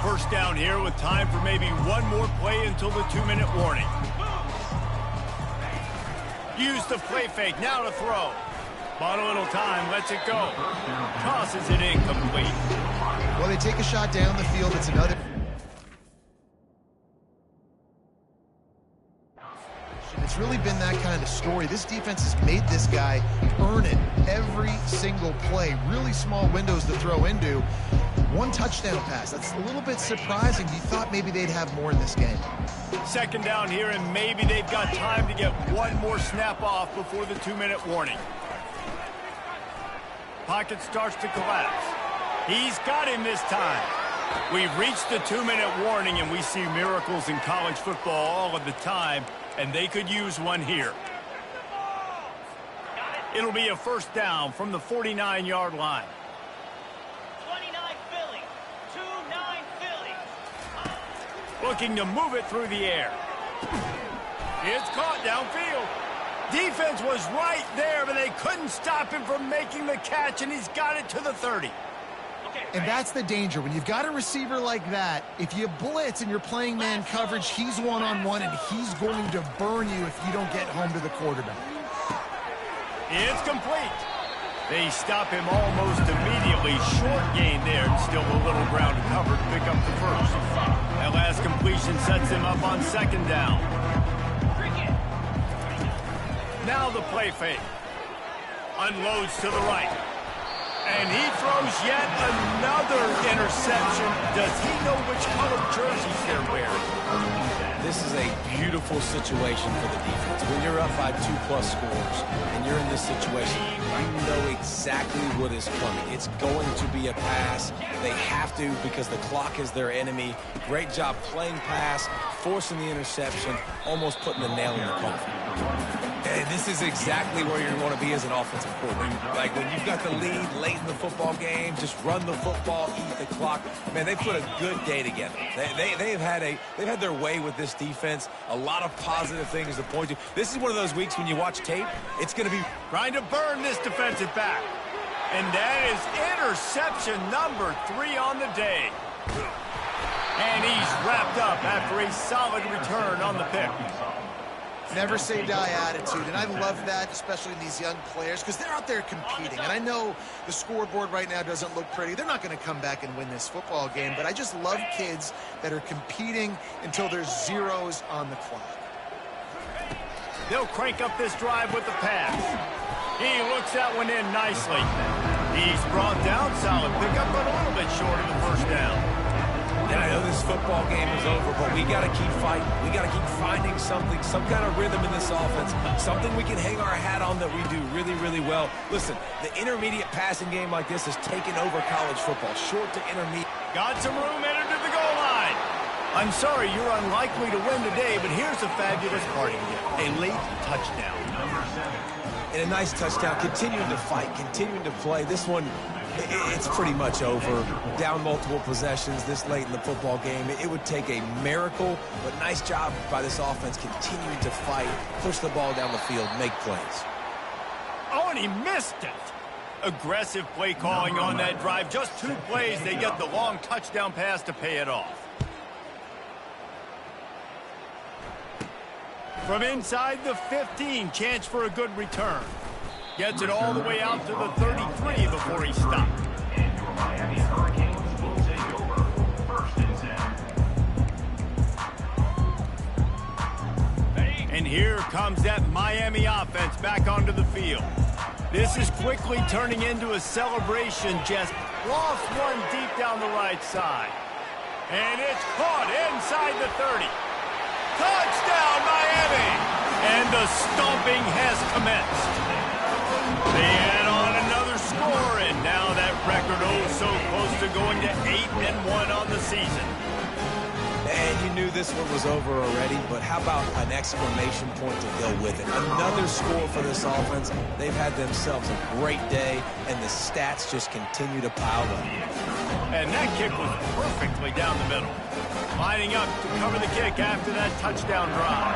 First down here with time for maybe one more play until the 2-minute warning. Use the play fake, now to throw. Bought a little time, lets it go. Tosses it incomplete. Well, they take a shot down the field. It's another. It's really been that kind of story. This defense has made this guy earn it every single play. Really small windows to throw into. One touchdown pass. That's a little bit surprising. You thought maybe they'd have more in this game. Second down here, and maybe they've got time to get one more snap off before the 2-minute warning. Pocket starts to collapse. He's got him this time. We've reached the 2-minute warning, and we see miracles in college football all of the time, and they could use one here. It'll be a first down from the 49-yard line. 29 Philly. 2-9 Philly. Looking to move it through the air. It's caught downfield. Defense was right there, but they couldn't stop him from making the catch, and he's got it to the 30. And that's the danger. When you've got a receiver like that, if you blitz and you're playing man coverage, he's one-on-one, and he's going to burn you if you don't get home to the quarterback. It's complete. They stop him almost immediately. Short gain there, and still a little ground covered to pick up the first. That last completion sets him up on second down. Now the play fake. Unloads to the right. And he throws yet another interception. Does he know which color jerseys they're wearing? This is a beautiful situation for the defense. When you're up by 2+ scores and you're in this situation, you know exactly what is coming. It's going to be a pass. They have to because the clock is their enemy. Great job playing pass, forcing the interception, almost putting the nail in the coffin. And this is exactly where you want to be as an offensive coordinator. Like when you've got the lead late in the football game, just run the football, eat the clock. Man, they put a good day together. They've had their way with this defense. A lot of positive things to point to. This is one of those weeks when you watch tape, it's going to be trying to burn this defensive back. And that is interception number 3 on the day. And he's wrapped up after a solid return on the pick. Never say die attitude, and I love that, especially in these young players, because they're out there competing. And I know the scoreboard right now doesn't look pretty. They're not going to come back and win this football game, but I just love kids that are competing until there's zeros on the clock. They'll crank up this drive with the pass. He looks that one in nicely. He's brought down, solid pickup, but a little bit short of the first down. And I know this football game is over, but we got to keep fighting. We got to keep finding something, some kind of rhythm in this offense, something we can hang our hat on that we do really, really well. Listen, the intermediate passing game like this has taken over college football, short to intermediate. Got some room, entered to the goal line. I'm sorry, you're unlikely to win today, but here's a fabulous parting gift. A late touchdown. Number 7. And a nice touchdown, continuing to fight, continuing to play. This one, it's pretty much over. Down multiple possessions this late in the football game. It would take a miracle, but nice job by this offense continuing to fight, push the ball down the field, make plays. Oh, and he missed it. Aggressive play calling on that drive. Just 2 plays, they get the long touchdown pass to pay it off. From inside the 15, chance for a good return. Gets it all the way out to the 33 before he stopped. And your Miami Hurricanes will take over 1st and 10. And here comes that Miami offense back onto the field. This is quickly turning into a celebration. Just lost one deep down the right side. And it's caught inside the 30. Touchdown, Miami! And the stomping has commenced. They add on another score, and now that record so close to going to 8-1 on the season. And you knew this one was over already, but how about an exclamation point to go with it? Another score for this offense. They've had themselves a great day, and the stats just continue to pile up. And that kick was perfectly down the middle. Lining up to cover the kick after that touchdown drive.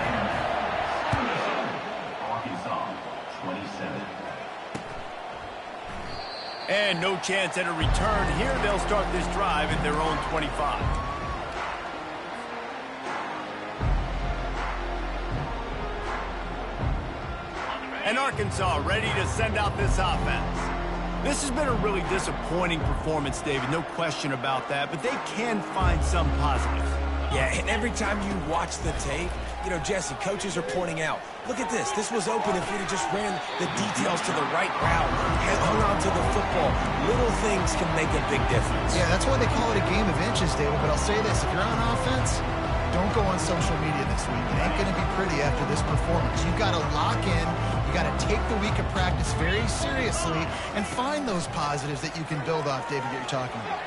Arkansas, 27. And no chance at a return here. They'll start this drive at their own 25. And Arkansas ready to send out this offense. This has been a really disappointing performance, David. No question about that. But they can find some positives. Yeah, and every time you watch the tape, you know, Jesse, coaches are pointing out, look at this. This was open if we'd have just ran the details to the right route, hung on to the football. Little things can make a big difference. Yeah, that's why they call it a game of inches, David. But I'll say this, if you're on offense, don't go on social media this week. It ain't going to be pretty after this performance. You've got to lock in. You got to take the week of practice very seriously and find those positives that you can build off, David, that you're talking about.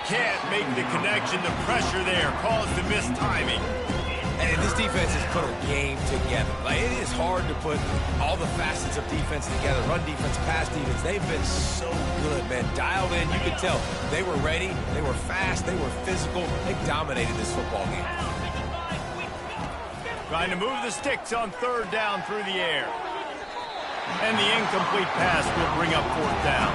Can't make the connection. The pressure there caused the missed timing. And this defense has put a game together. Like, it is hard to put all the facets of defense together. Run defense, pass defense. They've been so good, man. Dialed in. You could tell they were ready. They were fast. They were physical. They dominated this football game. Trying to move the sticks on 3rd down through the air. And the incomplete pass will bring up 4th down.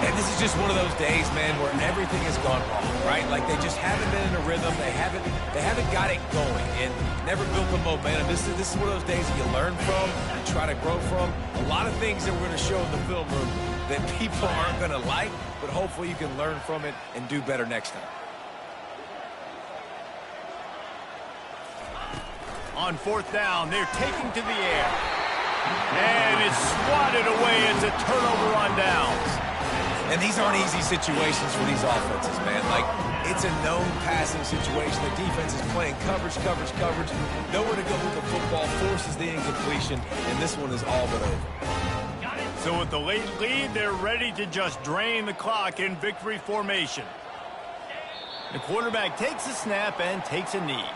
And this is just one of those days, man, where everything has gone wrong, right? Like, they just haven't been in a rhythm. They haven't got it going and never built the momentum. This is one of those days that you learn from, you try to grow from. A lot of things that we're going to show in the film room that people aren't going to like, but hopefully you can learn from it and do better next time. On 4th down, they're taking to the air. And it's swatted away. It's a turnover on downs. And these aren't easy situations for these offenses, man. Like, it's a known passing situation. The defense is playing coverage. Nowhere to go with the football, forces the incompletion, and this one is all but over. So with the late lead, they're ready to just drain the clock in victory formation. The quarterback takes a snap and takes a knee.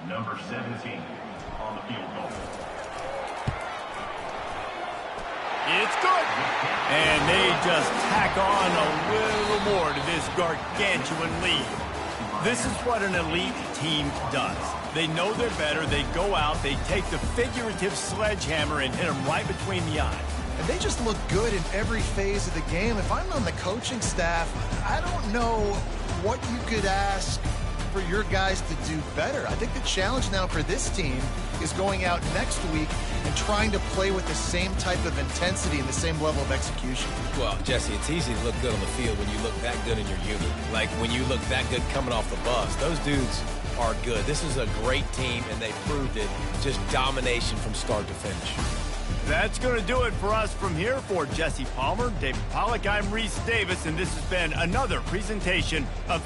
Number 17 on the field goal. It's good. And they just tack on a little more to this gargantuan lead. This is what an elite team does. They know they're better. They go out. They take the figurative sledgehammer and hit them right between the eyes. And they just look good in every phase of the game. If I'm on the coaching staff, I don't know what you could ask for your guys to do better. I think the challenge now for this team is going out next week and trying to play with the same type of intensity and the same level of execution. Well, Jesse, it's easy to look good on the field when you look that good in your unit. Like, when you look that good coming off the bus. Those dudes are good. This is a great team, and they proved it. Just domination from start to finish. That's going to do it for us from here. For Jesse Palmer, David Pollack, I'm Reese Davis, and this has been another presentation of